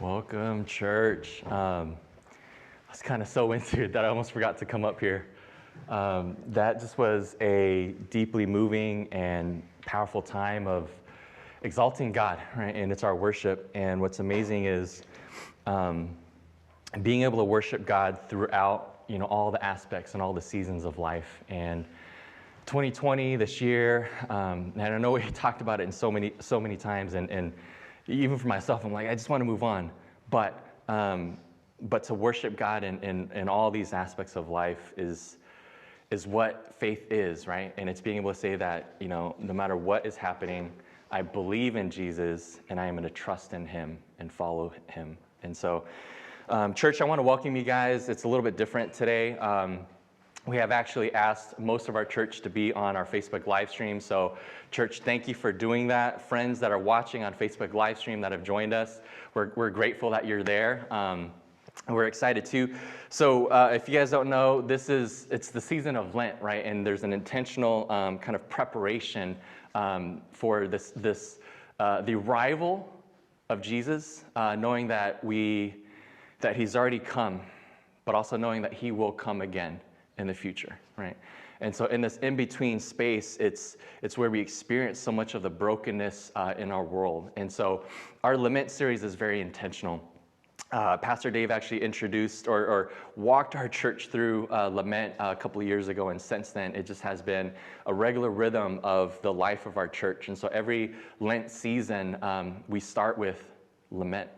Welcome, church. I was kind of so into it that I almost forgot to come up here. That just was a deeply moving and powerful time of exalting God, right? And it's our worship. And what's amazing is being able to worship God throughout, all the aspects and all the seasons of life. And 2020, this year, and I know we talked about it in so many times, and even for myself, I'm like, I just want to move on. But to worship God in all these aspects of life is what faith is, right? And it's being able to say that, no matter what is happening, I believe in Jesus, and I am going to trust in him and follow him. And so, church, I want to welcome you guys. It's a little bit different today. We have actually asked most of our church to be on our Facebook live stream. So, church, thank you for doing that. Friends that are watching on Facebook live stream that have joined us, we're grateful that you're there. We're excited too. So, if you guys don't know, it's the season of Lent, right? And there's an intentional kind of preparation for the arrival of Jesus, knowing that he's already come, but also knowing that he will come again in the future, right? And so in this in-between space, it's where we experience so much of the brokenness in our world. And so our Lament series is very intentional. Pastor Dave actually introduced or walked our church through Lament a couple of years ago, and since then it just has been a regular rhythm of the life of our church. And so every Lent season, we start with Lament.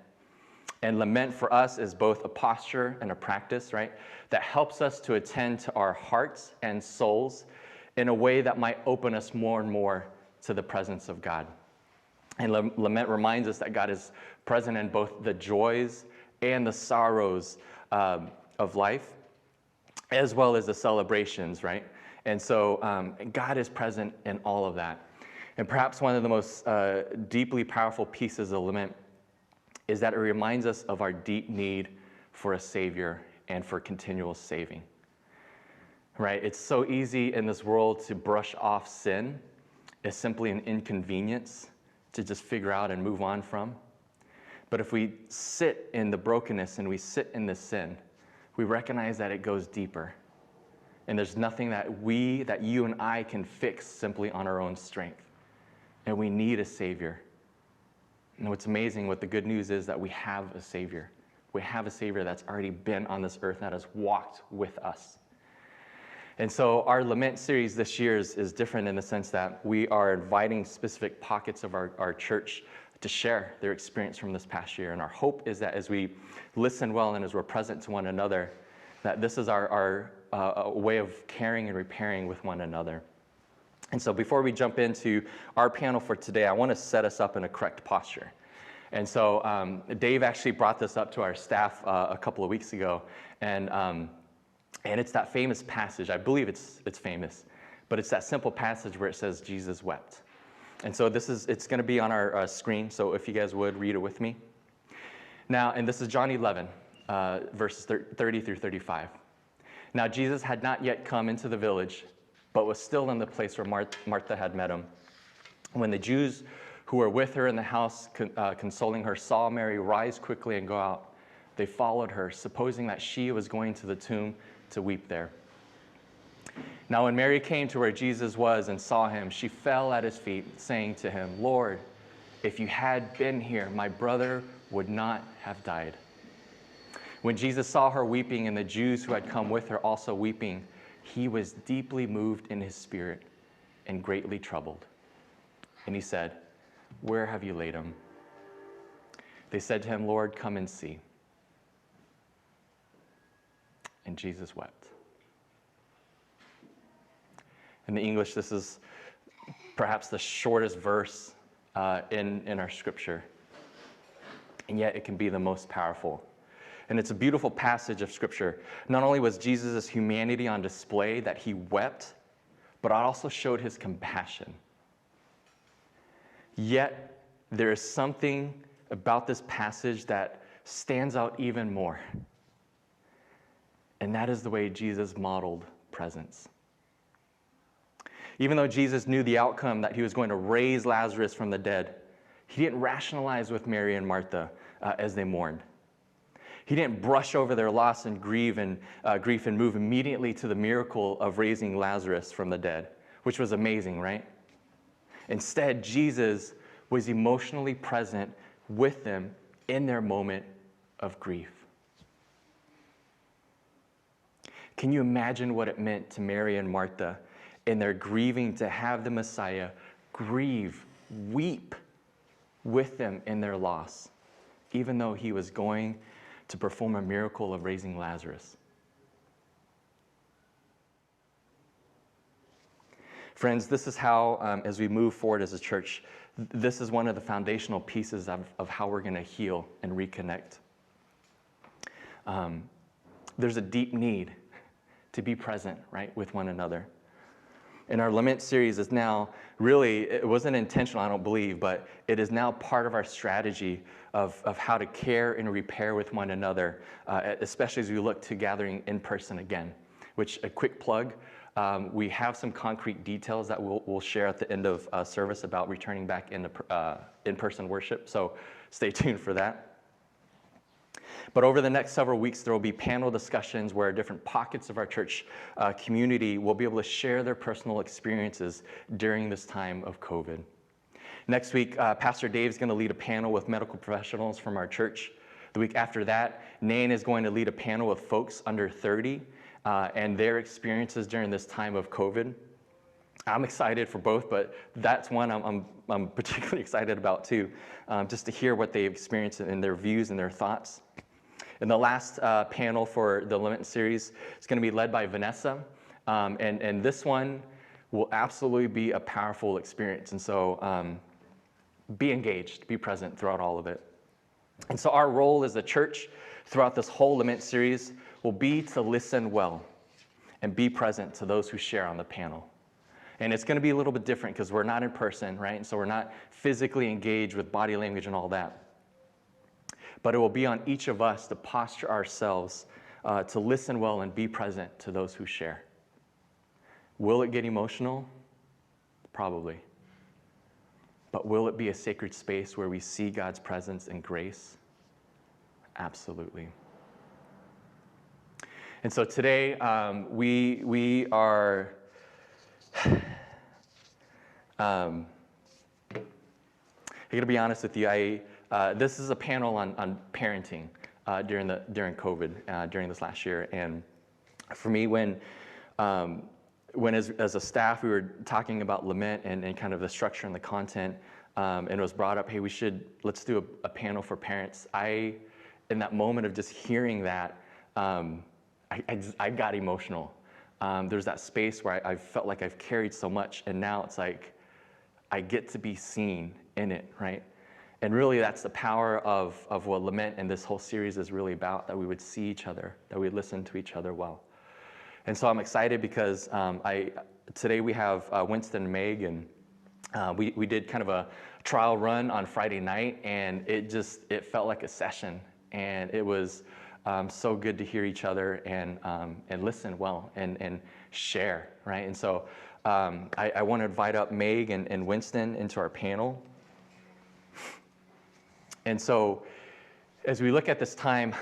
And lament for us is both a posture and a practice, right? That helps us to attend to our hearts and souls in a way that might open us more and more to the presence of God. And lament reminds us that God is present in both the joys and the sorrows of life, as well as the celebrations, right? And so God is present in all of that. And perhaps one of the most deeply powerful pieces of lament is that it reminds us of our deep need for a Savior and for continual saving, right? It's so easy in this world to brush off sin as simply an inconvenience to just figure out and move on from. But if we sit in the brokenness and we sit in the sin, we recognize that it goes deeper. And there's nothing that you and I can fix simply on our own strength. And we need a Savior. And what's amazing, what the good news is that we have a Savior. We have a Savior that's already been on this earth, that has walked with us. And so our Lament series this year is different in the sense that we are inviting specific pockets of our church to share their experience from this past year. And our hope is that as we listen well and as we're present to one another, that this is our way of caring and repairing with one another. And so before we jump into our panel for today, I want to set us up in a correct posture. And so Dave actually brought this up to our staff a couple of weeks ago, and it's that famous passage. I believe it's famous, but it's that simple passage where it says Jesus wept. And so it's going to be on our screen, so if you guys would read it with me. Now, and this is John 11, verses 30 through 35. Now Jesus had not yet come into the village, but was still in the place where Martha had met him. When the Jews who were with her in the house consoling her saw Mary rise quickly and go out, they followed her, supposing that she was going to the tomb to weep there. Now when Mary came to where Jesus was and saw him, she fell at his feet, saying to him, "Lord, if you had been here, my brother would not have died." When Jesus saw her weeping and the Jews who had come with her also weeping, he was deeply moved in his spirit and greatly troubled. And he said, "Where have you laid him?" They said to him, "Lord, come and see." And Jesus wept. In the English, this is perhaps the shortest verse in our scripture. And yet it can be the most powerful. And it's a beautiful passage of Scripture. Not only was Jesus' humanity on display, that he wept, but it also showed his compassion. Yet, there is something about this passage that stands out even more. And that is the way Jesus modeled presence. Even though Jesus knew the outcome, that he was going to raise Lazarus from the dead, He didn't rationalize with Mary and Martha as they mourned. He didn't brush over their loss and grief and move immediately to the miracle of raising Lazarus from the dead, which was amazing, right? Instead, Jesus was emotionally present with them in their moment of grief. Can you imagine what it meant to Mary and Martha in their grieving to have the Messiah grieve, weep with them in their loss, even though he was going to perform a miracle of raising Lazarus? Friends, this is how, as we move forward as a church, this is one of the foundational pieces of how we're going to heal and reconnect. There's a deep need to be present, right, with one another. And our Lament series is now really, it wasn't intentional, I don't believe, but it is now part of our strategy of how to care and repair with one another, especially as we look to gathering in person again. Which, a quick plug, we have some concrete details that we'll share at the end of service about returning back into in-person worship, so stay tuned for that. But over the next several weeks, there will be panel discussions where different pockets of our church community will be able to share their personal experiences during this time of COVID. Next week, Pastor Dave is going to lead a panel with medical professionals from our church. The week after that, Nain is going to lead a panel with folks under 30 and their experiences during this time of COVID. I'm excited for both, but that's one I'm particularly excited about too, just to hear what they've experienced and their views and their thoughts. And the last panel for the Lament series is going to be led by Vanessa, and this one will absolutely be a powerful experience. And so be engaged, be present throughout all of it. And so our role as a church throughout this whole Lament series will be to listen well and be present to those who share on the panel. And it's going to be a little bit different because we're not in person, right? And so we're not physically engaged with body language and all that. But it will be on each of us to posture ourselves to listen well and be present to those who share. Will it get emotional? Probably. But will it be a sacred space where we see God's presence and grace? Absolutely. And so today we are I got to be honest with you. This is a panel on parenting during COVID during this last year, and for me, when as a staff we were talking about Lament and kind of the structure and the content, and it was brought up, hey, let's do a panel for parents. In that moment of just hearing that, I got emotional. There's that space where I felt like I've carried so much, and now it's like I get to be seen in it, right? And really that's the power of what Lament and this whole series is really about, that we would see each other, that we listen to each other well. And so I'm excited because today we have Winston and Meg, and we did kind of a trial run on Friday night, and it felt like a session, and it was so good to hear each other and listen well and share, right? And so I want to invite up Meg and Winston into our panel. And so as we look at this time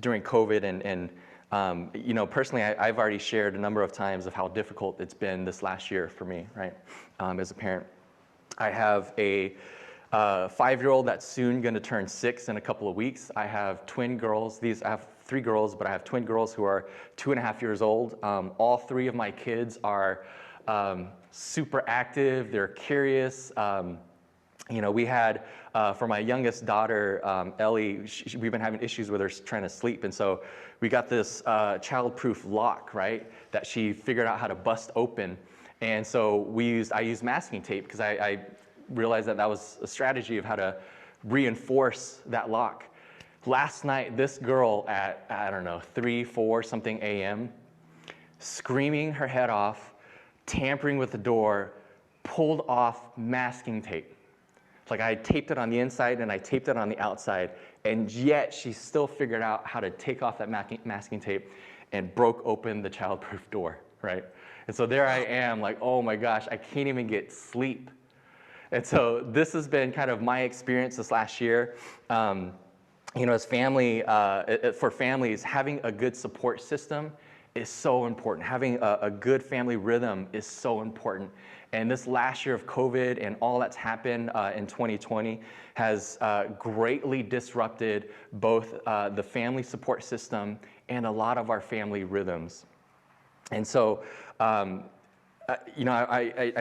during COVID and personally, I've already shared a number of times of how difficult it's been this last year for me, right? As a parent, I have a 5-year-old that's soon going to turn 6 in a couple of weeks. I have twin girls. I have 3 girls, but I have twin girls who are 2.5 years old. All 3 of my kids are super active. They're curious. We had, for my youngest daughter, Ellie, we've been having issues with her trying to sleep. And so we got this child-proof lock, right, that she figured out how to bust open. And so I used masking tape because I realized that was a strategy of how to reinforce that lock. Last night, this girl at, 3, 4 something a.m., screaming her head off, tampering with the door, pulled off masking tape. Like I taped it on the inside and I taped it on the outside, and yet she still figured out how to take off that masking tape and broke open the childproof door, right? And so there I am, like, oh my gosh, I can't even get sleep. And so this has been kind of my experience this last year. As family, for families, having a good support system is so important. Having a good family rhythm is so important. And this last year of COVID and all that's happened in 2020 has greatly disrupted both the family support system and a lot of our family rhythms. And so, I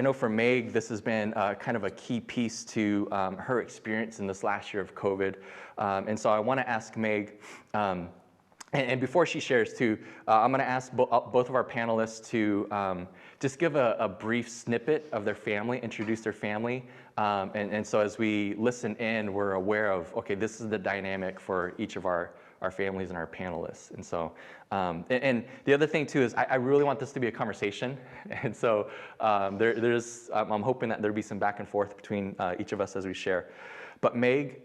know for Meg, this has been kind of a key piece to her experience in this last year of COVID. And so I want to ask Meg, and before she shares too, I'm going to ask both of our panelists to just give a brief snippet of their family, introduce their family. And so as we listen in, we're aware of, okay, this is the dynamic for each of our families and our panelists. And so, and the other thing too is I really want this to be a conversation. And so I'm hoping that there'll be some back and forth between each of us as we share. But Meg,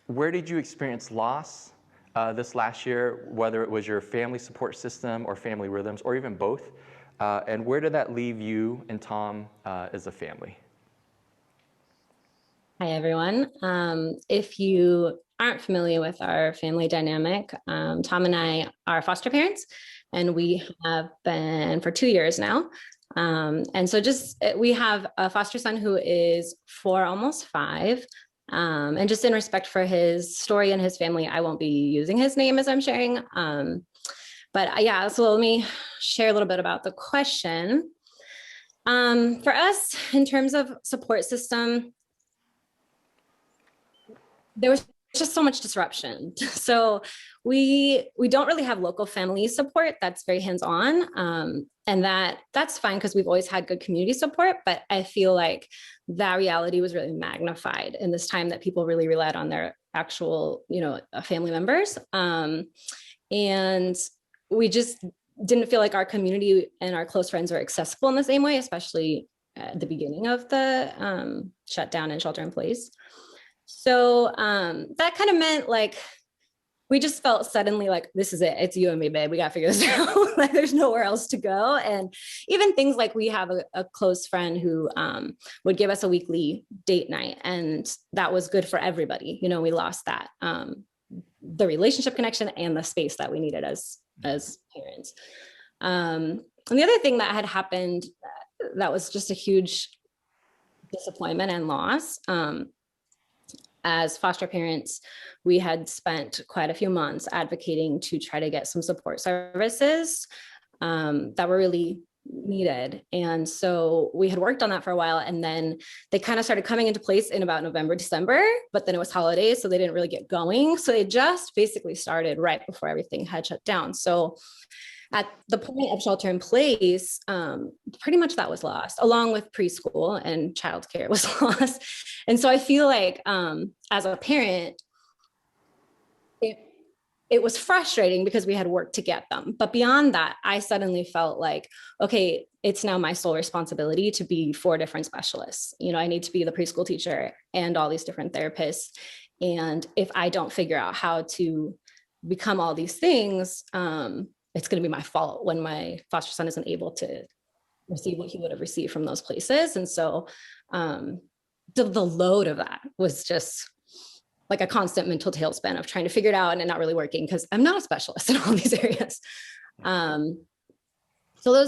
where did you experience loss this last year, whether it was your family support system or family rhythms, or even both? And where did that leave you and Tom as a family? Hi, everyone. If you aren't familiar with our family dynamic, Tom and I are foster parents, and we have been for 2 years now. And so we have a foster son who is 4, almost 5. And just in respect for his story and his family, I won't be using his name as I'm sharing. But yeah, so let me share a little bit about the question. For us, in terms of support system, there was just so much disruption. So we don't really have local family support that's very hands-on. And that's fine because we've always had good community support, but I feel like that reality was really magnified in this time that people really relied on their actual, family members. And we just didn't feel like our community and our close friends were accessible in the same way, especially at the beginning of the shutdown and shelter in place. So that kind of meant like, we just felt suddenly like, this is it. It's you and me, babe. We got to figure this out. Like there's nowhere else to go. And even things like we have a close friend who would give us a weekly date night. And that was good for everybody. We lost that, the relationship connection and the space that we needed as parents. And the other thing that had happened that was just a huge disappointment and loss, as foster parents, we had spent quite a few months advocating to try to get some support services that were really needed. And so we had worked on that for a while, and then they kind of started coming into place in about November, December, but then it was holidays, so they didn't really get going. So they just basically started right before everything had shut down. So at the point of shelter in place, pretty much that was lost, along with preschool and childcare was lost. And so I feel like as a parent, it was frustrating because we had worked to get them. But beyond that, I suddenly felt like, okay, it's now my sole responsibility to be 4 different specialists. I need to be the preschool teacher and all these different therapists. And if I don't figure out how to become all these things, it's going to be my fault when my foster son isn't able to receive what he would have received from those places. And so the load of that was just like a constant mental tailspin of trying to figure it out and it not really working because I'm not a specialist in all these areas. So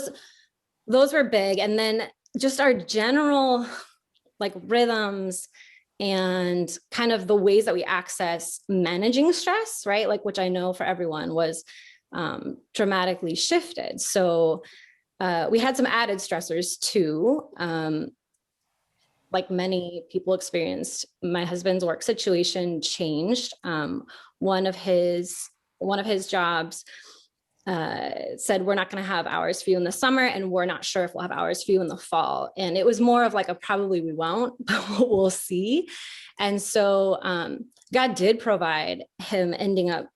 those were big. And then just our general like rhythms and kind of the ways that we access managing stress, right? Like, which I know for everyone was dramatically shifted. So we had some added stressors too. Like many people experienced, my husband's work situation changed. One of his jobs said, we're not going to have hours for you in the summer, and we're not sure if we'll have hours for you in the fall. And it was more of like a probably we won't, but we'll see. And so God did provide him ending up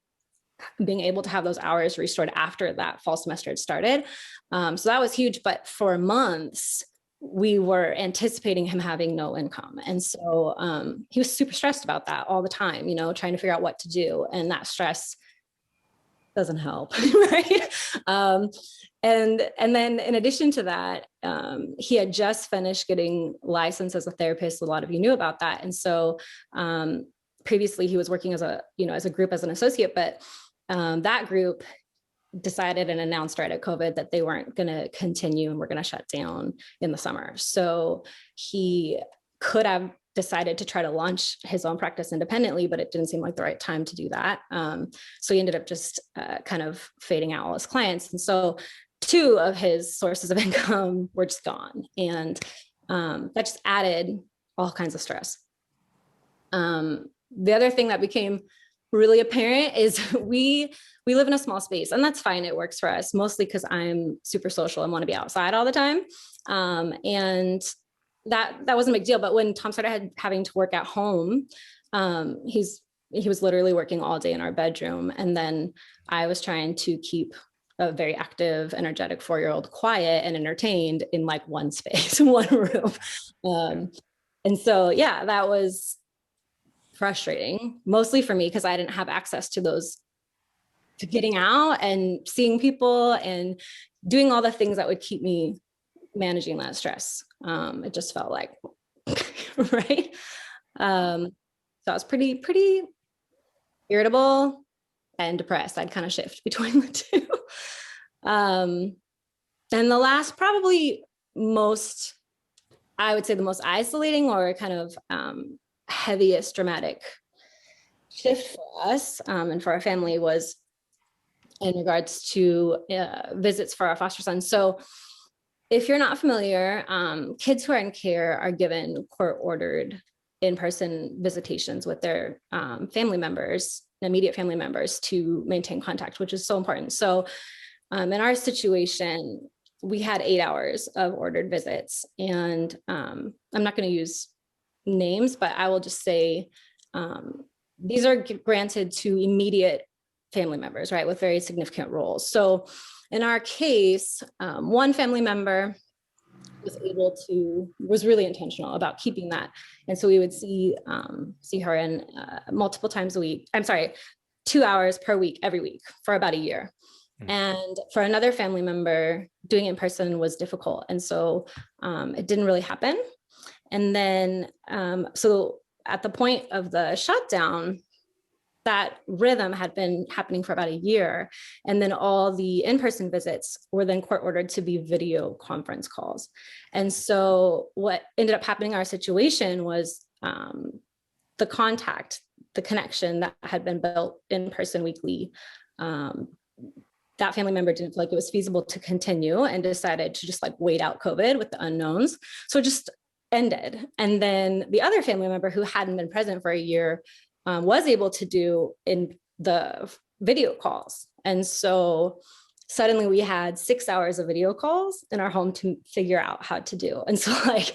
being able to have those hours restored after that fall semester had started. So that was huge. But for months, we were anticipating him having no income. And so he was super stressed about that all the time, trying to figure out what to do. And that stress doesn't help, right? And then in addition to that, he had just finished getting licensed as a therapist. A lot of you knew about that. And so previously he was working as a, as a group as an associate, but that group decided and announced right at COVID that they weren't going to continue and we're going to shut down in the summer. So he could have decided to try to launch his own practice independently, but it didn't seem like the right time to do that. So he ended up just kind of fading out all his clients. And so 2 of his sources of income were just gone. And that just added all kinds of stress. The other thing that became really apparent is we live in a small space, and that's fine. It works for us, mostly because I'm super social and want to be outside all the time. And that wasn't a big deal. But when Tom started having to work at home, he was literally working all day in our bedroom. And then I was trying to keep a very active, energetic 4-year-old quiet and entertained in like one space, one room. And so, yeah, that was frustrating, mostly for me, because I didn't have access to to getting out and seeing people and doing all the things that would keep me managing that stress. It just felt like, right? So I was pretty irritable and depressed. I'd kind of shift between the two. And the last, probably I would say the most isolating or kind of heaviest dramatic shift for us and for our family was in regards to visits for our foster sons. So if you're not familiar, kids who are in care are given court-ordered in-person visitations with their family members, immediate family members, to maintain contact, which is so important. So in our situation, we had 8 hours of ordered visits. And I'm not going to use names, but I will just say these are granted to immediate family members, right, with very significant roles. So in our case, one family member was really intentional about keeping that. And so we would see her in multiple times a week. I'm sorry, 2 hours per week, every week for about a year. And for another family member, doing it in person was difficult. And so it didn't really happen. And then, so at the point of the shutdown, that rhythm had been happening for about a year. And then all the in-person visits were then court ordered to be video conference calls. And so what ended up happening in our situation was the contact, the connection that had been built in person weekly, that family member didn't feel like it was feasible to continue and decided to just like wait out COVID with the unknowns. So it just ended. And then the other family member who hadn't been present for a year was able to do in the video calls. And so suddenly we had 6 hours of video calls in our home to figure out how to do. And so like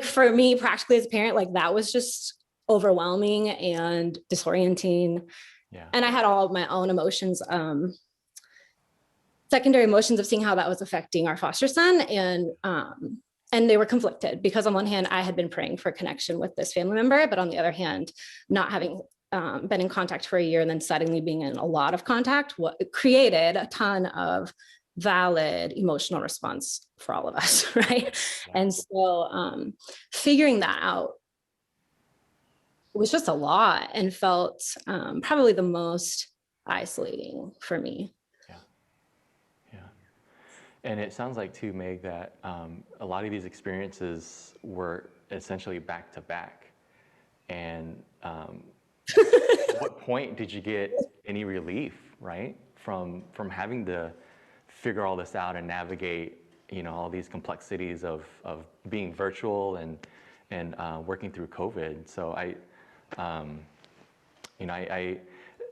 for me, practically as a parent, like that was just overwhelming and disorienting. Yeah. And I had all of my own emotions, secondary emotions of seeing how that was affecting our foster son. And they were conflicted because on one hand, I had been praying for connection with this family member, but on the other hand, not having been in contact for a year and then suddenly being in a lot of contact, it created a ton of valid emotional response for all of us, right? Yeah. And so figuring that out was just a lot and felt probably the most isolating for me. And it sounds like too, Meg, that a lot of these experiences were essentially back to back. And at what point did you get any relief, right, from having to figure all this out and navigate, all these complexities of being virtual and working through COVID? So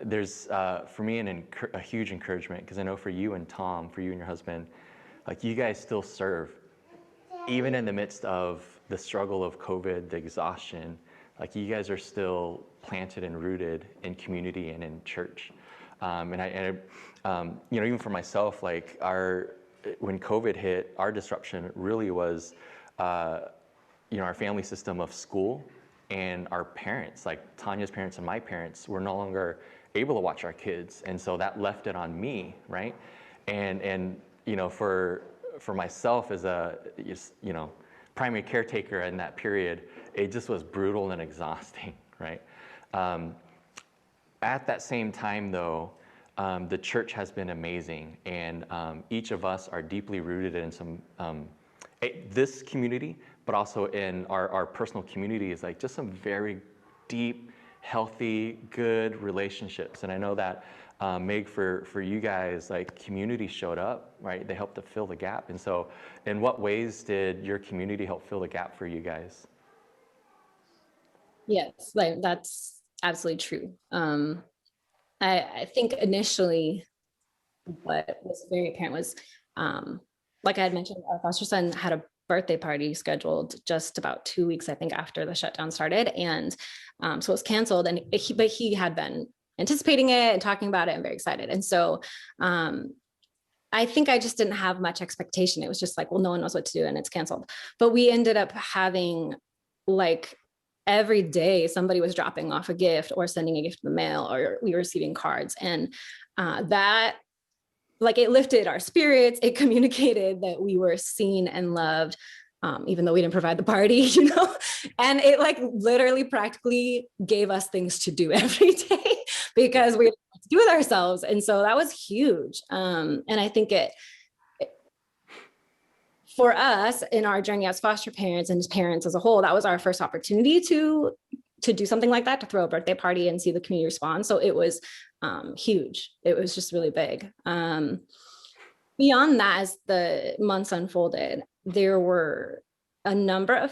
there's for me a huge encouragement, because I know for you and Tom, for you and your husband, like you guys still serve, even in the midst of the struggle of COVID, the exhaustion, like you guys are still planted and rooted in community and in church. Even for myself, like when COVID hit, our disruption really was, our family system of school and our parents, like Tanya's parents and my parents, were no longer able to watch our kids, and so that left it on me, right? And you know, for myself as a primary caretaker in that period, it just was brutal and exhausting, right? At that same time, though, the church has been amazing, and each of us are deeply rooted in this community, but also in our personal communities, like just some very deep, healthy, good relationships. And I know that Meg, for you guys, like community showed up, right? They helped to fill the gap. And so, in what ways did your community help fill the gap for you guys? Yes, like that's absolutely true. I think initially what was very apparent was, like I had mentioned, our foster son had a birthday party scheduled just about 2 weeks, I think, after the shutdown started. And so it was canceled, but he had been anticipating it and talking about it and very excited. And so I think I just didn't have much expectation. It was just like, well, no one knows what to do and it's canceled. But we ended up having, like, every day somebody was dropping off a gift or sending a gift in the mail, or we were receiving cards. And that, like, it lifted our spirits. It communicated that we were seen and loved, even though we didn't provide the party, and it, like, literally practically gave us things to do every day because we had to do with ourselves. And so that was huge. And I think for us in our journey as foster parents and as parents as a whole, that was our first opportunity to do something like that, to throw a birthday party and see the community respond. So it was huge. It was just really big. Beyond that, as the months unfolded, there were a number of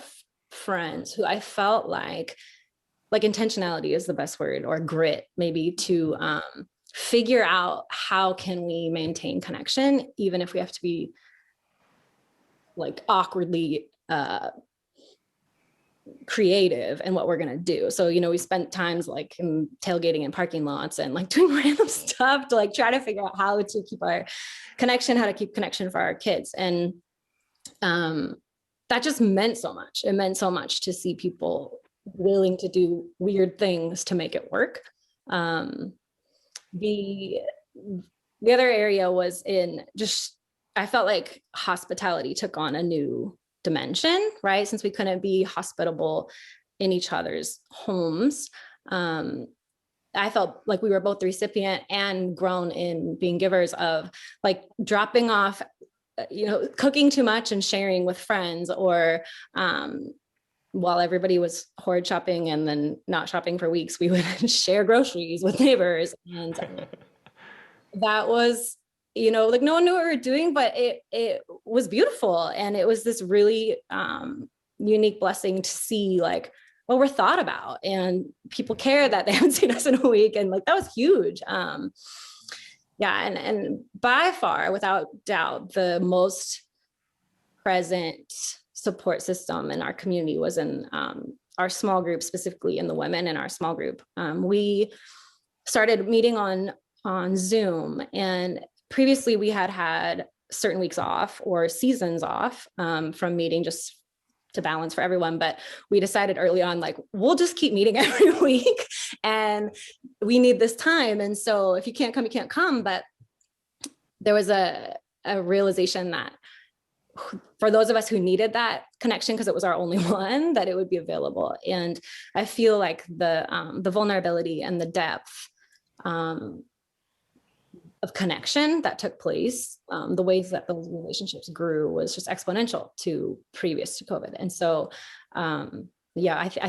friends who I felt like intentionality is the best word, or grit maybe, to figure out how can we maintain connection, even if we have to be like awkwardly creative in what we're going to do. So, we spent times like in tailgating in parking lots and like doing random stuff to like try to figure out how to keep our connection, how to keep connection for our kids. And that just meant so much. It meant so much to see people willing to do weird things to make it work. The other area was in just, I felt like hospitality took on a new dimension, right? Since we couldn't be hospitable in each other's homes. I felt like we were both the recipient and grown in being givers of, like, dropping off, cooking too much and sharing with friends, or while everybody was hoard shopping and then not shopping for weeks, we would share groceries with neighbors. And that was, like, no one knew what we were doing, but it was beautiful. And it was this really unique blessing to see, like, well, we're thought about and people care that they haven't seen us in a week. And like, that was huge. And by far, without doubt, the most present support system in our community was in our small group, specifically in the women in our small group. We started meeting on Zoom, and previously we had certain weeks off or seasons off from meeting, just to balance for everyone. But we decided early on, like, we'll just keep meeting every week and we need this time. And so if you can't come, you can't come. But there was a realization that for those of us who needed that connection, because it was our only one, that it would be available. And I feel like the vulnerability and the depth of connection that took place, the ways that those relationships grew, was just exponential to previous to COVID. And so, I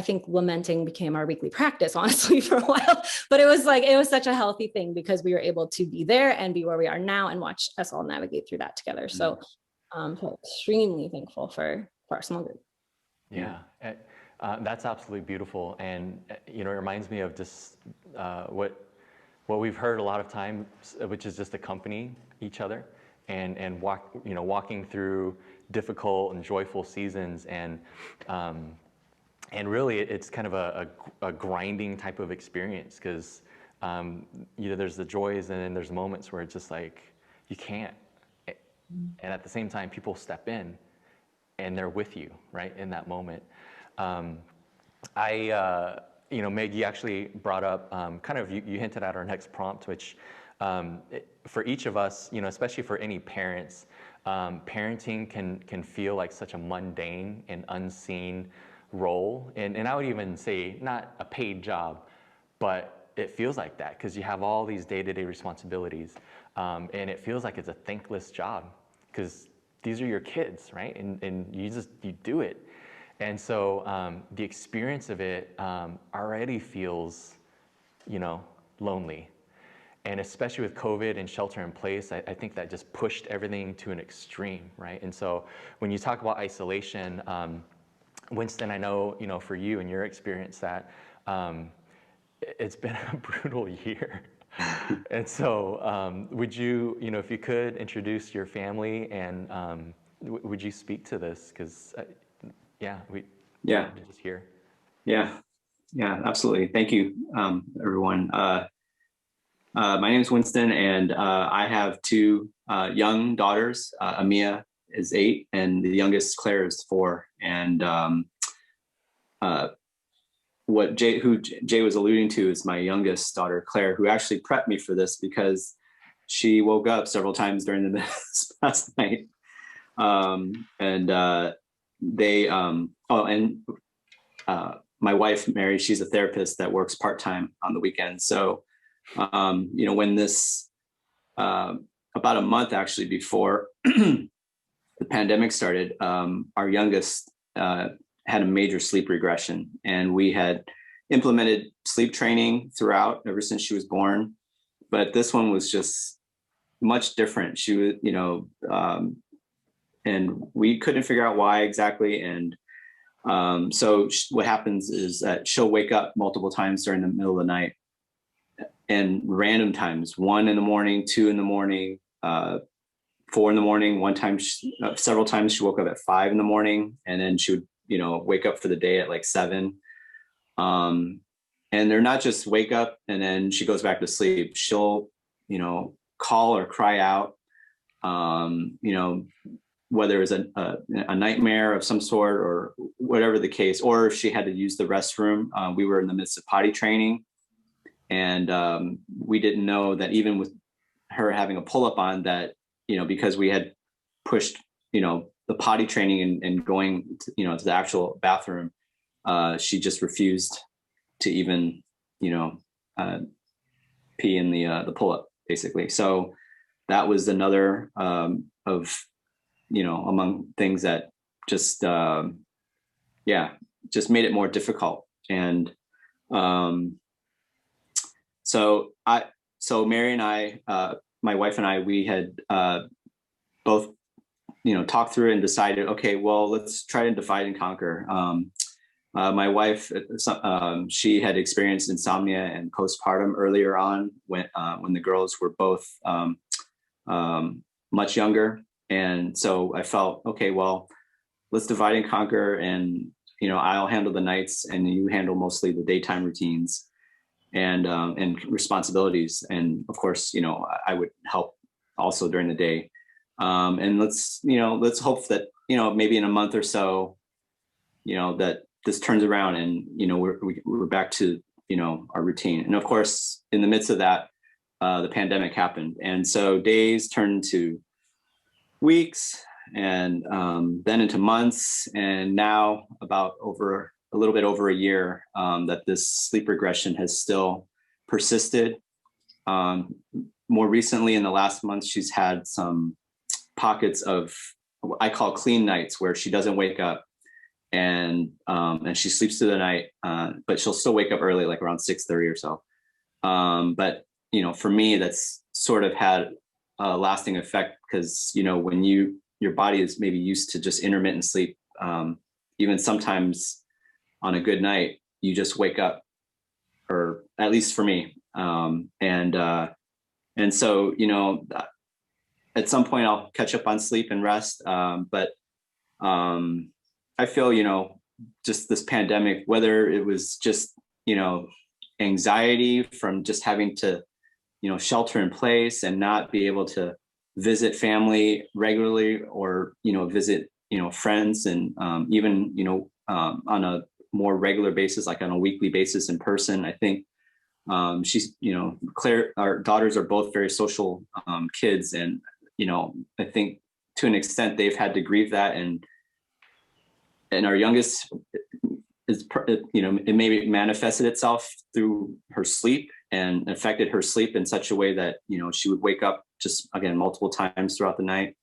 think lamenting became our weekly practice, honestly, for a while. But it was such a healthy thing because we were able to be there and be where we are now and watch us all navigate through that together. So I'm extremely thankful for our small group. Yeah. That's absolutely beautiful. And, it reminds me of just what we've heard a lot of times, which is just accompany each other and walking through difficult and joyful seasons. And really it's kind of a grinding type of experience, because there's the joys and then there's moments where it's just like, you can't. And at the same time, people step in and they're with you, right, in that moment. Meg, you actually brought up kind of, you hinted at our next prompt, which for each of us, especially for any parents, parenting can feel like such a mundane and unseen role. And I would even say not a paid job, but it feels like that because you have all these day-to-day responsibilities. And it feels like it's a thankless job because these are your kids, right? And you do it. And so the experience of it already feels, lonely. And especially with COVID and shelter in place, I think that just pushed everything to an extreme, right? And so when you talk about isolation, Winston, I know, for you and your experience that it's been a brutal year. And so would you, if you could introduce your family and would you speak to this? Because we just hear. Yeah, absolutely. Thank you, everyone. My name is Winston, and I have two young daughters. Amia is 8, and the youngest, Claire, is 4. And what Jay was alluding to is my youngest daughter, Claire, who actually prepped me for this because she woke up several times during the last night. My wife, Mary, she's a therapist that works part-time on the weekends. So, when this, about a month actually before the pandemic started, our youngest had a major sleep regression, and we had implemented sleep training throughout ever since she was born. But this one was just much different. She was, and we couldn't figure out why exactly. And so what happens is that she'll wake up multiple times during the middle of the night, and random times, 1 a.m, 2 a.m, 4 a.m. One time, several times she woke up at 5 a.m, and then she would, wake up for the day at like 7. And they're not just wake up and then she goes back to sleep. She'll, call or cry out, whether it's a nightmare of some sort or whatever the case, or if she had to use the restroom. We were in the midst of potty training, and we didn't know that even with her having a pull-up on that, because we had pushed, the potty training and going to, to the actual bathroom, she just refused to even, pee in the pull-up, basically. So that was another of, among things that just, just made it more difficult. And so Mary and I, my wife and I, we had both, talked through and decided, okay, well, let's try to divide and conquer. My wife, she had experienced insomnia and postpartum earlier on when the girls were both much younger. And so I felt, okay, well, let's divide and conquer, and, I'll handle the nights and you handle mostly the daytime routines and responsibilities. And of course, I would help also during the day. And let's hope that, maybe in a month or so, that this turns around and, we're back to, our routine. And of course, in the midst of that, the pandemic happened. And so days turned to weeks, and then into months, and now about a little bit over a year, that this sleep regression has still persisted. More recently, in the last month, she's had some pockets of what I call clean nights, where she doesn't wake up, and she sleeps through the night, but she'll still wake up early, like around 6:30 or so. But for me, that's sort of had a lasting effect, because when your body is maybe used to just intermittent sleep, even sometimes on a good night, you just wake up, or at least for me. And so, at some point I'll catch up on sleep and rest. But I feel, just this pandemic, whether it was just, anxiety from just having to, shelter in place and not be able to visit family regularly, or, visit, friends, and even, on a more regular basis, like on a weekly basis in person. I think she's, Claire, our daughters are both very social kids. And, I think to an extent they've had to grieve that. And our youngest is, it maybe manifested itself through her sleep and affected her sleep in such a way that, she would wake up just, again, multiple times throughout the night.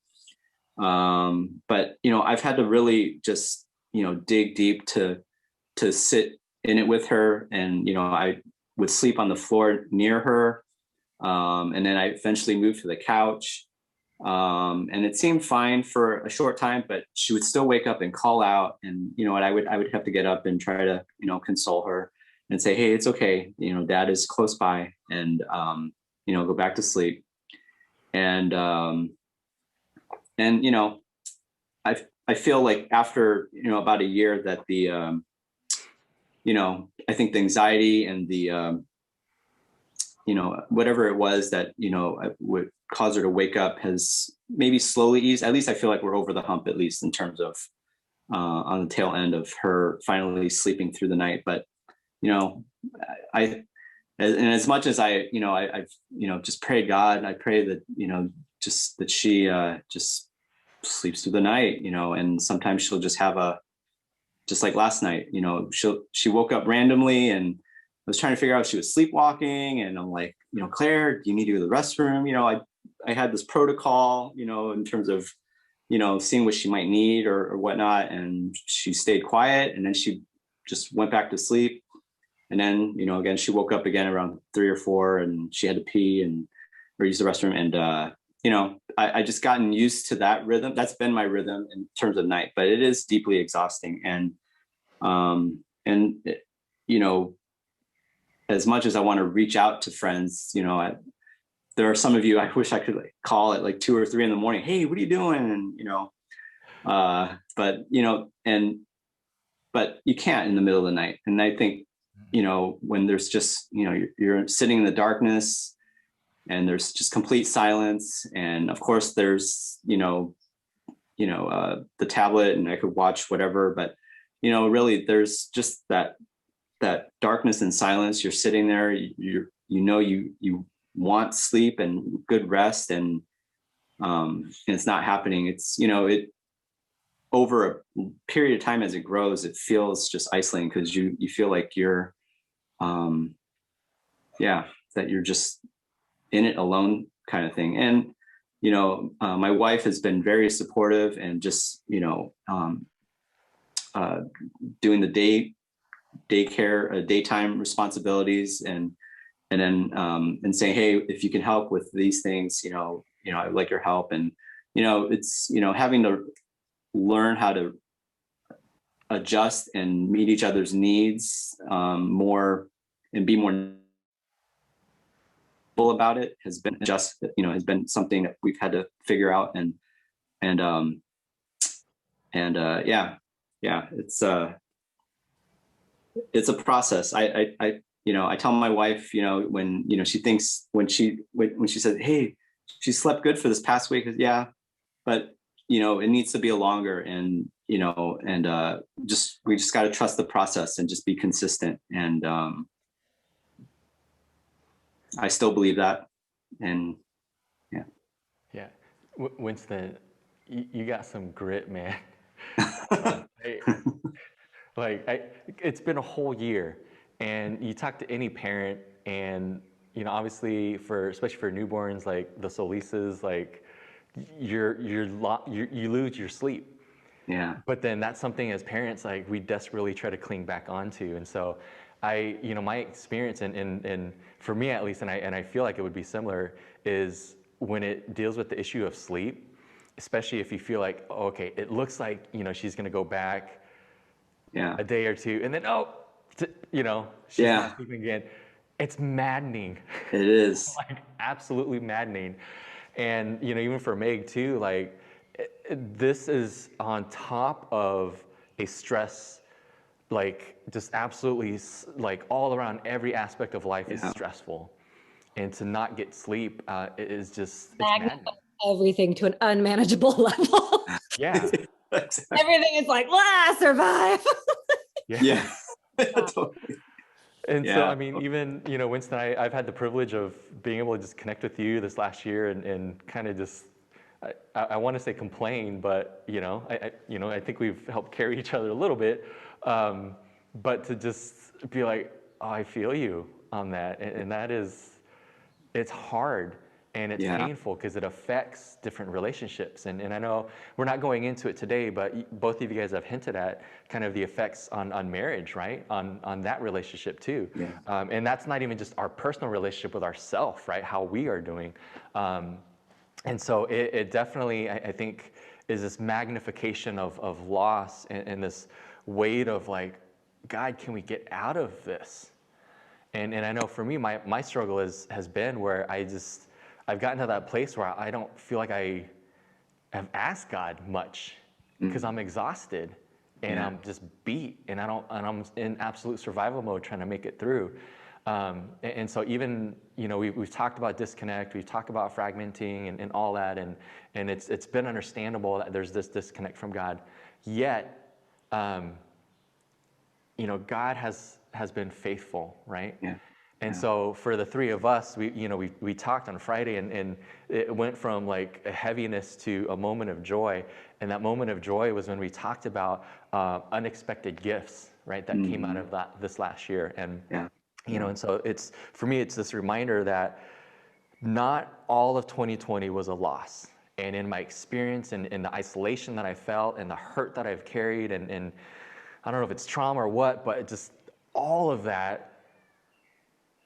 But, I've had to really just, dig deep to sit in it with her. And, I would sleep on the floor near her. And then I eventually moved to the couch. And it seemed fine for a short time, but she would still wake up and call out. And, and I would have to get up and try to, console her and say, hey, it's okay. Dad is close by, and, go back to sleep. And I feel like after, about a year that the, I think the anxiety and the, whatever it was that, would cause her to wake up has maybe slowly eased. At least I feel like we're over the hump, at least in terms of on the tail end of her finally sleeping through the night. But, and as much as I've, just prayed God, and I pray that, just that she just sleeps through the night, and sometimes she'll just have just like last night, she woke up randomly, and I was trying to figure out if she was sleepwalking, and I'm like, Claire, do you need to go to the restroom? I had this protocol, in terms of, seeing what she might need or whatnot. And she stayed quiet, and then she just went back to sleep. And then, again, she woke up again around 3 or 4, and she had to pee or use the restroom. And, I just gotten used to that rhythm. That's been my rhythm in terms of night, but it is deeply exhausting. And, as much as I want to reach out to friends, there are some of you I wish I could call at like 2 or 3 in the morning. Hey, what are you doing? And, but you can't in the middle of the night. And I think, when there's just, you're sitting in the darkness and there's just complete silence. And of course there's, the tablet, and I could watch whatever, but, really there's just that darkness and silence. You're sitting there, you want sleep and good rest, and it's not happening. It's, over a period of time as it grows, it feels just isolating, because you feel like you're, that you're just in it alone kind of thing. And, my wife has been very supportive, and just, doing the daycare, daytime responsibilities, and then, and saying, hey, if you can help with these things, I'd like your help. And, it's, having to learn how to adjust and meet each other's needs more, and be more about it has been has been something that we've had to figure out. And it's a process. I tell my wife, when she thinks, when she says, hey, she slept good for this past week, yeah, but it needs to be a longer, and we just got to trust the process and just be consistent. And I still believe that. And yeah. Winston, you got some grit, man. It's been a whole year, and you talk to any parent, and obviously especially for newborns, like the Solises, like you lose your sleep. Yeah. But then that's something as parents, like, we desperately try to cling back onto. And so my experience, and for me at least, and I feel like it would be similar, is when it deals with the issue of sleep, especially if you feel like, oh, okay, it looks like, she's going to go back a day or two, and then, she's not sleeping again. It's maddening. It is. Like, absolutely maddening. And, even for Meg too, like, this is on top of a stress, like, just absolutely, like, all around every aspect of life is stressful. And to not get sleep is just, it's maddening. Everything to an unmanageable level. Yeah. Everything is like, survive. Yeah. Totally. And so, Yeah. I mean, even, Winston, I've had the privilege of being able to just connect with you this last year and kind of just, I want to say complain, but, I think we've helped carry each other a little bit. But to just be like, oh, I feel you on that. And that is, it's hard. And it's Yeah. painful because it affects different relationships. And I know we're not going into it today, but both of you guys have hinted at kind of the effects on marriage, right? On that relationship too. Yeah. And that's not even just our personal relationship with ourself, right? How we are doing. And so it definitely, I think, is this magnification of loss and this weight of like, God, can we get out of this? And I know for me, my struggle has been where I've gotten to that place where I don't feel like I have asked God much because I'm exhausted and I'm just beat and I'm in absolute survival mode trying to make it through. And so even, we've talked about disconnect, we've talked about fragmenting and all that. And it's been understandable that there's this disconnect from God. Yet, God has been faithful, right? Yeah. And so for the three of us, we talked on Friday and it went from like a heaviness to a moment of joy. And that moment of joy was when we talked about unexpected gifts, right? That came out of this last year. And, and so for me, it's this reminder that not all of 2020 was a loss. And in my experience and in the isolation that I felt and the hurt that I've carried and I don't know if it's trauma or what, but just all of that,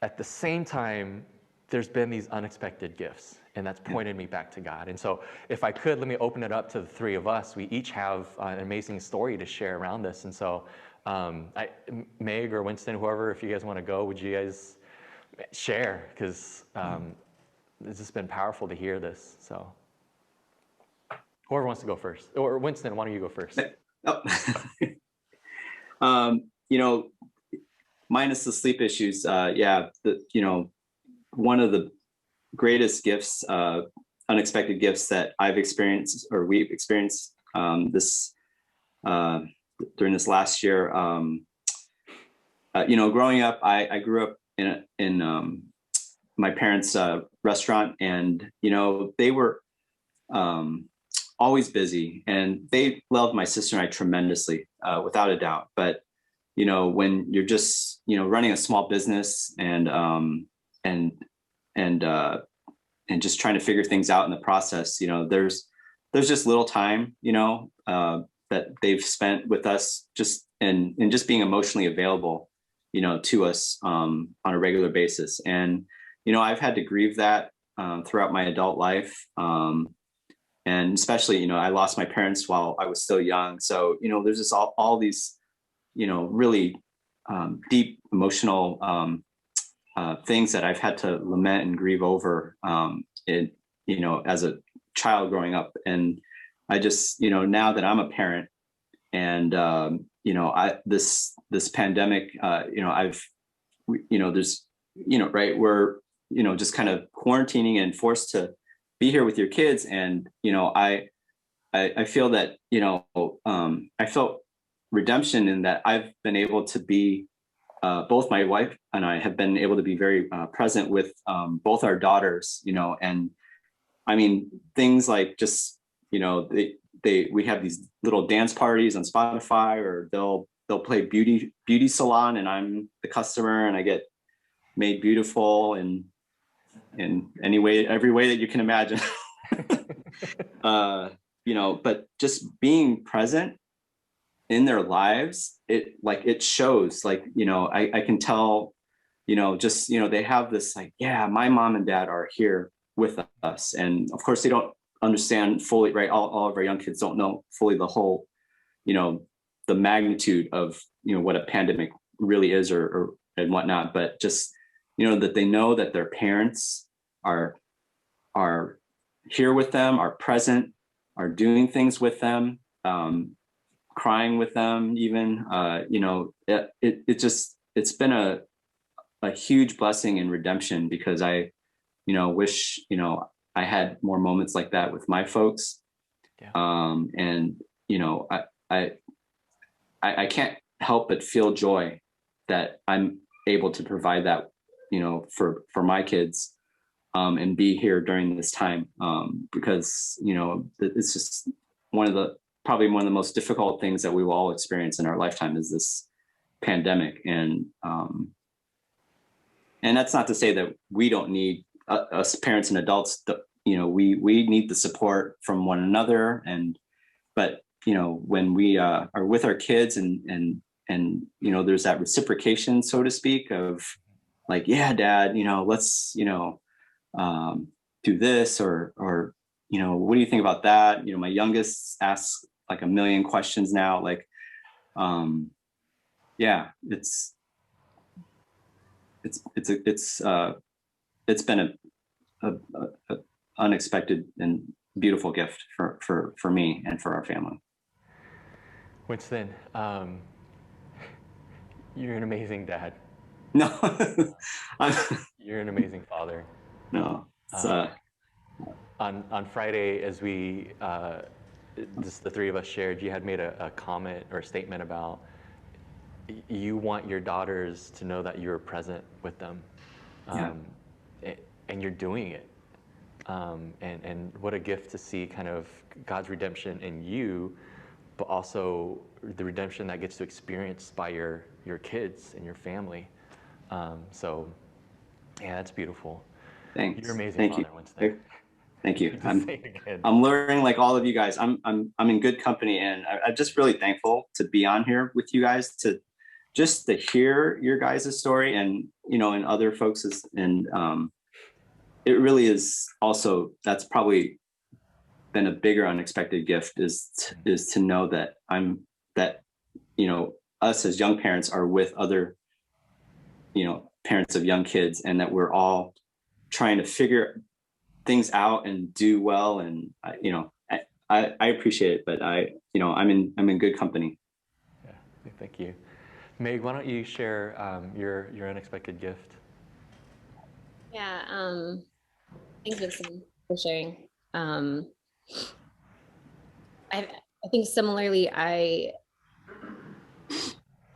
at the same time, there's been these unexpected gifts, and that's pointed me back to God. And so if I could, let me open it up to the three of us. We each have an amazing story to share around this. And so Meg or Winston, whoever, if you guys want to go, would you guys share? Because it's just been powerful to hear this. So whoever wants to go first. Or Winston, why don't you go first? Minus the sleep issues, one of the greatest gifts, unexpected gifts that I've experienced or we've experienced during this last year. Growing up, I grew up in my parents' restaurant, and they were always busy, and they loved my sister and I tremendously, without a doubt. But when you're just, running a small business and just trying to figure things out in the process, there's just little time, that they've spent with us just and just being emotionally available, to us, on a regular basis. And, I've had to grieve that, throughout my adult life. And especially, I lost my parents while I was still young. So, there's just all these, really deep emotional things that I've had to lament and grieve over, as a child growing up. And I just, now that I'm a parent and, this pandemic, there's, right, we're, just kind of quarantining and forced to be here with your kids. And, I feel that, I felt redemption in that I've been able to be, both my wife and I have been able to be very present with both our daughters, and I mean, things like just, we have these little dance parties on Spotify, or they'll play beauty salon and I'm the customer and I get made beautiful in every way that you can imagine. But just being present in their lives, it shows, I can tell, they have this my mom and dad are here with us. And of course they don't understand fully, right? All of our young kids don't know fully the whole, the magnitude of, what a pandemic really is or and whatnot, but just, that they know that their parents are here with them, are present, are doing things with them, crying with them even, it's been a huge blessing and redemption, because I, wish, I had more moments like that with my folks. Yeah. And, I can't help but feel joy that I'm able to provide that, you know, for my kids, and be here during this time, because, you know, it's just probably one of the most difficult things that we will all experience in our lifetime is this pandemic. And that's not to say that we don't need us parents and adults. You know, we need the support from one another, but you know, when we are with our kids and you know, there's that reciprocation, so to speak, of like, yeah, Dad, you know, let's, you know, do this, or you know, what do you think about that? You know, my youngest asks like a million questions now. Like, yeah, it's been a unexpected and beautiful gift for me and for our family. Winston, you're an amazing dad. No, You're an amazing father. no. On Friday, as we just the three of us shared, you had made a comment or a statement about you want your daughters to know that you're present with them, and you're doing it. And what a gift to see kind of God's redemption in you, but also the redemption that gets to experience by your kids and your family. So, yeah, that's beautiful. Thanks. You're amazing, Thank Father you. Winston. Thank you. Say it again. I'm learning like all of you guys. I'm in good company, and I'm just really thankful to be on here with you guys, to hear your guys' story, and you know, and other folks', and it really is also, that's probably been a bigger unexpected gift, is to know that you know, us as young parents are with other, you know, parents of young kids, and that we're all trying to figure things out and do well. And you know, I appreciate it, but you know, I'm in good company. Yeah, thank you. Meg, why don't you share your unexpected gift? Yeah, thanks, Vincent, for sharing. I think similarly,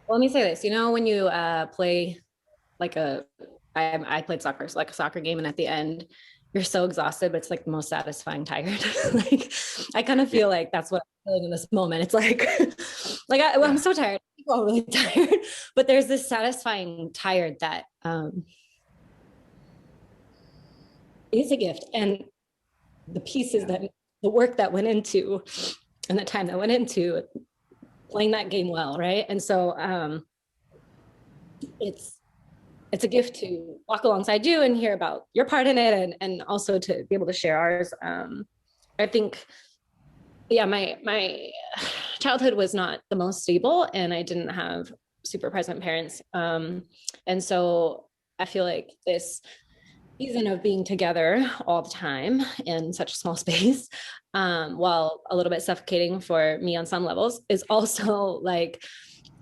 let me say this, you know, when you play like I played soccer, so like a soccer game, and at the end, you're so exhausted, but it's like the most satisfying tired. Like, I kind of feel like that's what I'm feeling in this moment. It's like, I'm so tired. People are really tired, but there's this satisfying tired that is a gift. And the pieces the work that went into, and the time that went into playing that game well, right? And so it's a gift to walk alongside you and hear about your part in it, and also to be able to share ours. I think, yeah, my childhood was not the most stable, and I didn't have super present parents. And so I feel like this season of being together all the time in such a small space, while a little bit suffocating for me on some levels, is also like,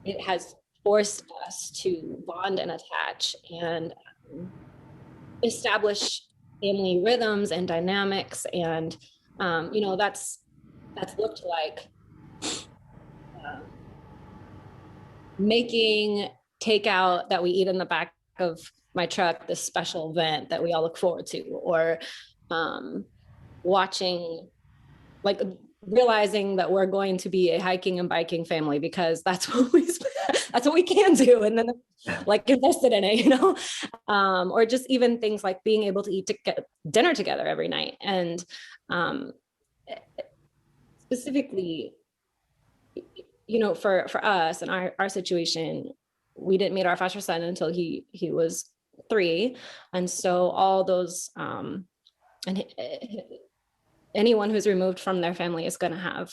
it has forced us to bond and attach and establish family rhythms and dynamics. And, you know, that's looked like making takeout that we eat in the back of my truck this special event that we all look forward to, or watching, like, realizing that we're going to be a hiking and biking family because that's what we can do, and then like invested in it, you know, or just even things like being able to eat dinner together every night. And specifically, you know, for us and our situation, we didn't meet our foster son until he was 3, and so all those and anyone who's removed from their family is going to have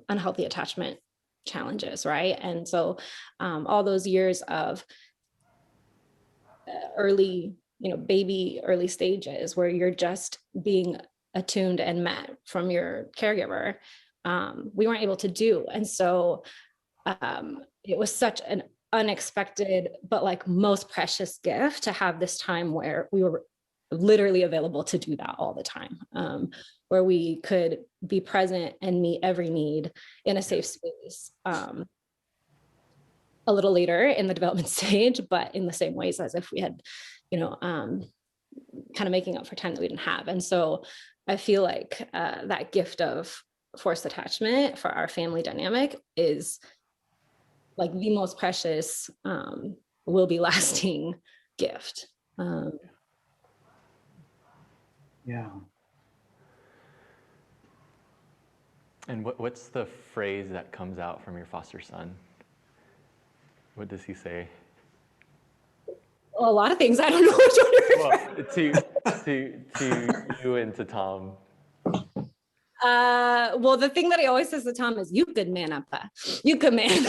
unhealthy attachment challenges, right? And so all those years of early, you know, early stages where you're just being attuned and met from your caregiver, we weren't able to do. And so it was such an unexpected, but like most precious gift to have this time where we were literally available to do that all the time, where we could be present and meet every need in a safe space. a little later in the development stage, but in the same ways as if we had, kind of making up for time that we didn't have. And so I feel like that gift of forced attachment for our family dynamic is like the most precious, will be lasting gift. Yeah. And what's the phrase that comes out from your foster son? What does he say? Well, a lot of things. I don't know which one you're Well, to you and to Tom. Well, the thing that he always says to Tom is, "You could man up that. You could man."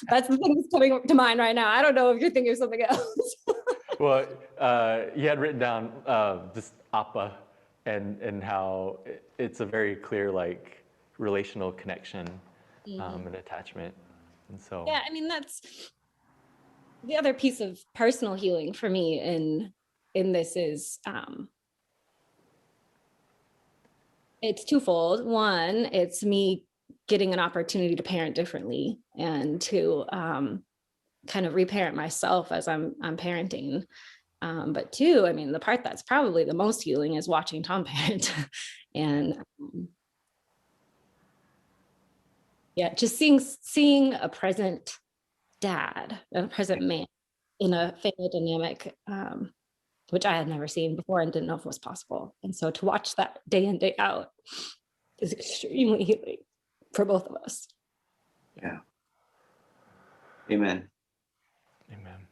That's the thing that's coming to mind right now. I don't know if you're thinking of something else. Well, he had written down just Appa and how it's a very clear like relational connection and attachment. And so Yeah, I mean, that's the other piece of personal healing for me in this is it's twofold. One, it's me getting an opportunity to parent differently and to kind of reparent myself as I'm parenting. But two, I mean, the part that's probably the most healing is watching Tom parent. And yeah, just seeing a present dad, a present man in a family dynamic, which I had never seen before and didn't know if it was possible. And so to watch that day in, day out is extremely healing for both of us. Yeah. Amen. Amen.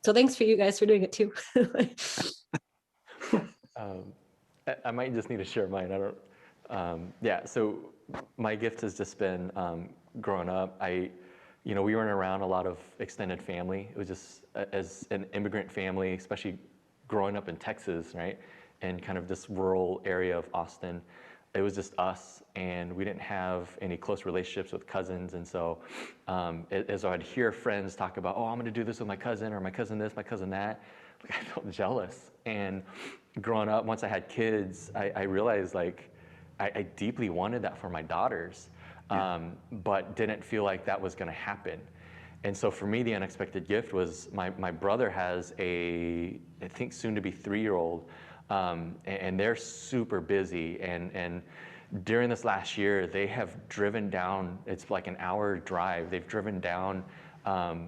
So thanks for you guys for doing it too. I might just need to share mine. I don't. Yeah. So my gift has just been growing up. We weren't around a lot of extended family. It was just as an immigrant family, especially growing up in Texas, right, and kind of this rural area of Austin. It was just us, and we didn't have any close relationships with cousins. And so as I'd hear friends talk about, oh, I'm going to do this with my cousin, or my cousin this, my cousin that, like, I felt jealous. And growing up, once I had kids, I realized like I deeply wanted that for my daughters, but didn't feel like that was going to happen. And so for me, the unexpected gift was my brother has I think soon to be 3-year-old, and they're super busy. And during this last year, they have driven down, it's like an hour drive. They've driven down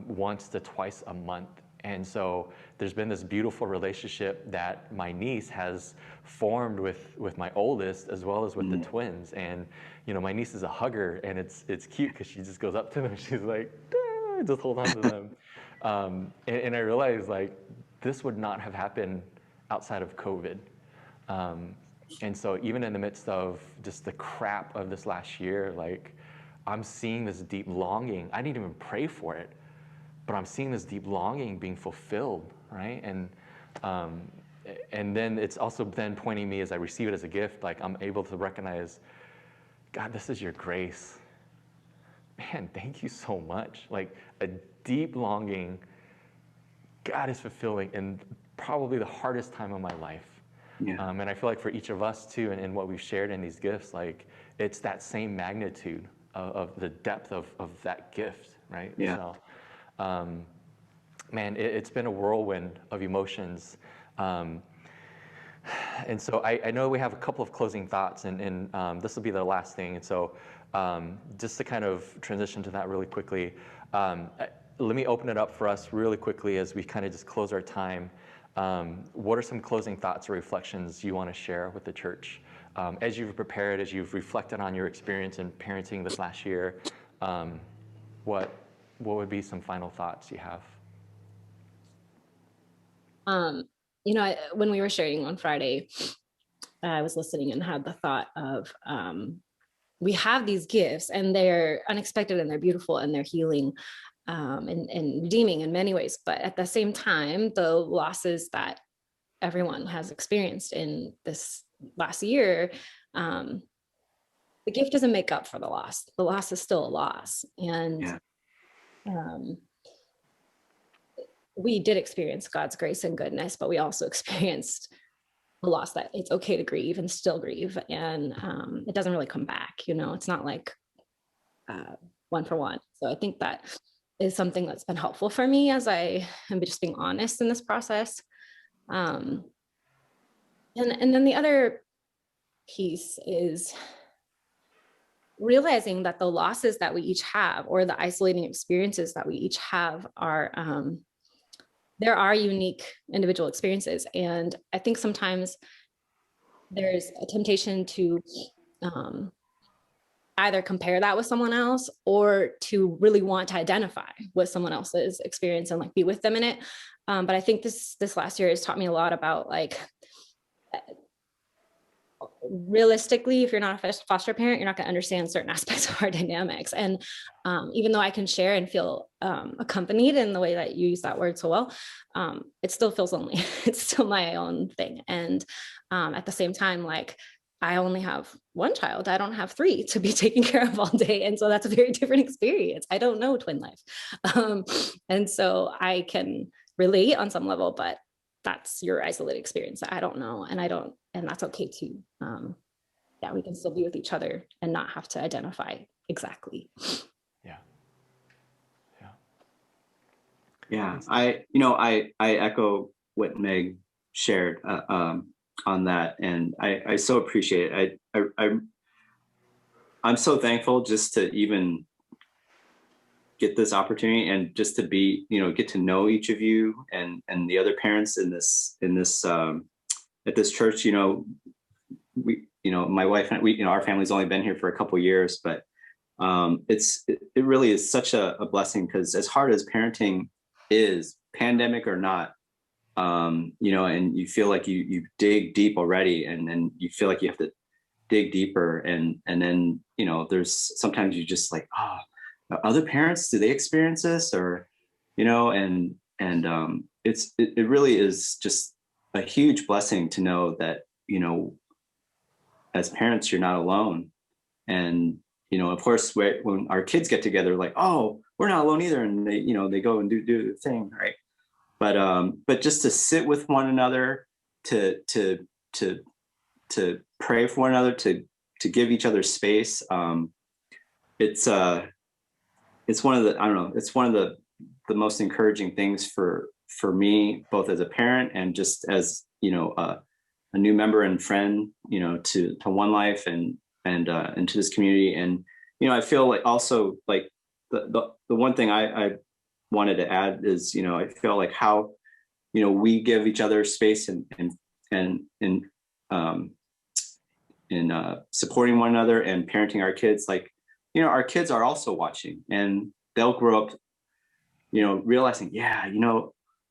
once to twice a month. And so there's been this beautiful relationship that my niece has formed with my oldest as well as with the twins. And my niece is a hugger, and it's cute because she just goes up to them. She's like, just hold on to them. And I realized like this would not have happened outside of COVID. And so even in the midst of just the crap of this last year, like I'm seeing this deep longing. I didn't even pray for it, but I'm seeing this deep longing being fulfilled, right? And then it's also then pointing me as I receive it as a gift, like I'm able to recognize, God, this is your grace. Man, thank you so much. Like a deep longing, God is fulfilling in probably the hardest time of my life. Yeah. And I feel like for each of us too, and what we've shared in these gifts, like it's that same magnitude of the depth of that gift, right? Yeah. So, man, it's been a whirlwind of emotions. And so I know we have a couple of closing thoughts, and this will be the last thing. And so just to kind of transition to that really quickly, let me open it up for us really quickly as we kind of just close our time. What are some closing thoughts or reflections you want to share with the church? As you've prepared, as you've reflected on your experience in parenting this last year, what would be some final thoughts you have? When we were sharing on Friday, I was listening and had the thought of we have these gifts and they're unexpected and they're beautiful and they're healing and redeeming in many ways. But at the same time, the losses that everyone has experienced in this last year, the gift doesn't make up for the loss. The loss is still a loss. And we did experience God's grace and goodness, but we also experienced a loss that it's okay to grieve and still grieve. And it doesn't really come back, you know, it's not like one for one. So I think that is something that's been helpful for me as I am just being honest in this process. And then the other piece is realizing that the losses that we each have, or the isolating experiences that we each have, are there are unique individual experiences. And I think sometimes there's a temptation to either compare that with someone else, or to really want to identify with someone else's experience and like be with them in it. But I think this last year has taught me a lot about like, realistically, if you're not a foster parent, you're not going to understand certain aspects of our dynamics. And even though I can share and feel accompanied in the way that you use that word so well, it still feels lonely. It's still my own thing. And at the same time, like, I only have one child. I don't have three to be taken care of all day. And so that's a very different experience. I don't know twin life. And so I can relate on some level, but that's your isolated experience that I don't know. And that's okay too. Yeah, we can still be with each other and not have to identify exactly. Yeah. Yeah. I echo what Meg shared on that. And I so appreciate it. I'm so thankful just to even get this opportunity and just to be, get to know each of you and the other parents in this at this church. My wife and we, our family's only been here for a couple of years, but it really is such a blessing, because as hard as parenting is, pandemic or not, and you feel like you dig deep already, and then you feel like you have to dig deeper, and then there's sometimes you just like, other parents, do they experience this? Or and it really is just a huge blessing to know that as parents you're not alone. And of course, when our kids get together, like, oh, we're not alone either, and they go and do the thing, right? But just to sit with one another, to pray for one another, to give each other space. It's one of the, I don't know, it's one of the most encouraging things for me, both as a parent and just as a new member and friend, to One Life and to this community. And I feel like also like the one thing I wanted to add is I feel like how we give each other space and supporting one another and parenting our kids. Like our kids are also watching, and they'll grow up realizing,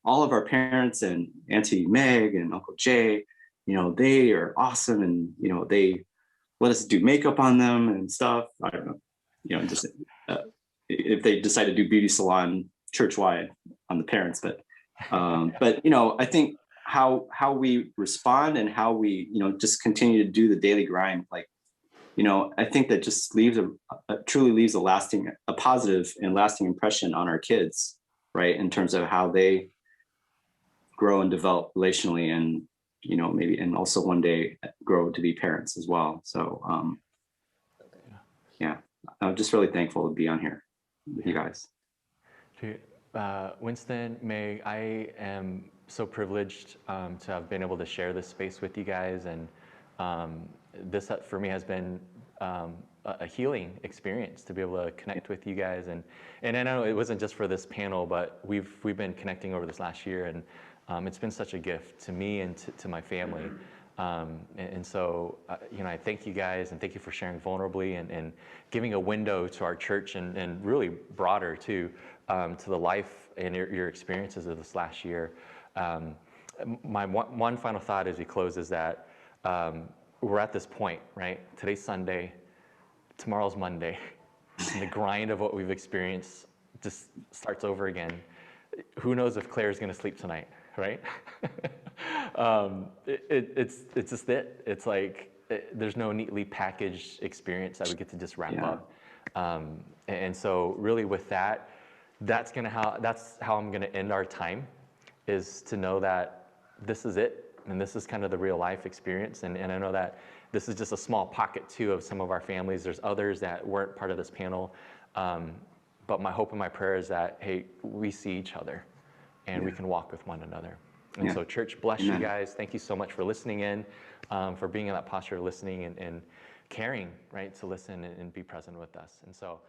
all of our parents and Auntie Meg and Uncle Jay, they are awesome, and they let us do makeup on them and stuff. I don't know, just if they decide to do beauty salon church-wide on the parents, but I think how we respond and how we just continue to do the daily grind, like I think that just truly leaves a positive and lasting impression on our kids, right, in terms of how they grow and develop relationally, and maybe, and also one day grow to be parents as well. So yeah, I'm just really thankful to be on here with you guys. Winston, Meg, I am so privileged to have been able to share this space with you guys, and this for me has been a healing experience to be able to connect with you guys, and I know it wasn't just for this panel, but we've been connecting over this last year, and it's been such a gift to me and to my family. And so, I thank you guys, and thank you for sharing vulnerably and giving a window to our church, and really broader too, to the life and your experiences of this last year. My one final thought as we close is that we're at this point, right? Today's Sunday, tomorrow's Monday, and the grind of what we've experienced just starts over again. Who knows if Claire's going to sleep tonight, right? It's just it. It's like there's no neatly packaged experience that we get to just wrap up. And so really with that, that's how I'm going to end our time, is to know that this is it. And this is kind of the real life experience. And I know that this is just a small pocket too of some of our families. There's others that weren't part of this panel. But my hope and my prayer is that, hey, we see each other and we can walk with one another. And so church, bless you guys. Thank you so much for listening in, for being in that posture of listening and caring, right, to listen and be present with us. And so,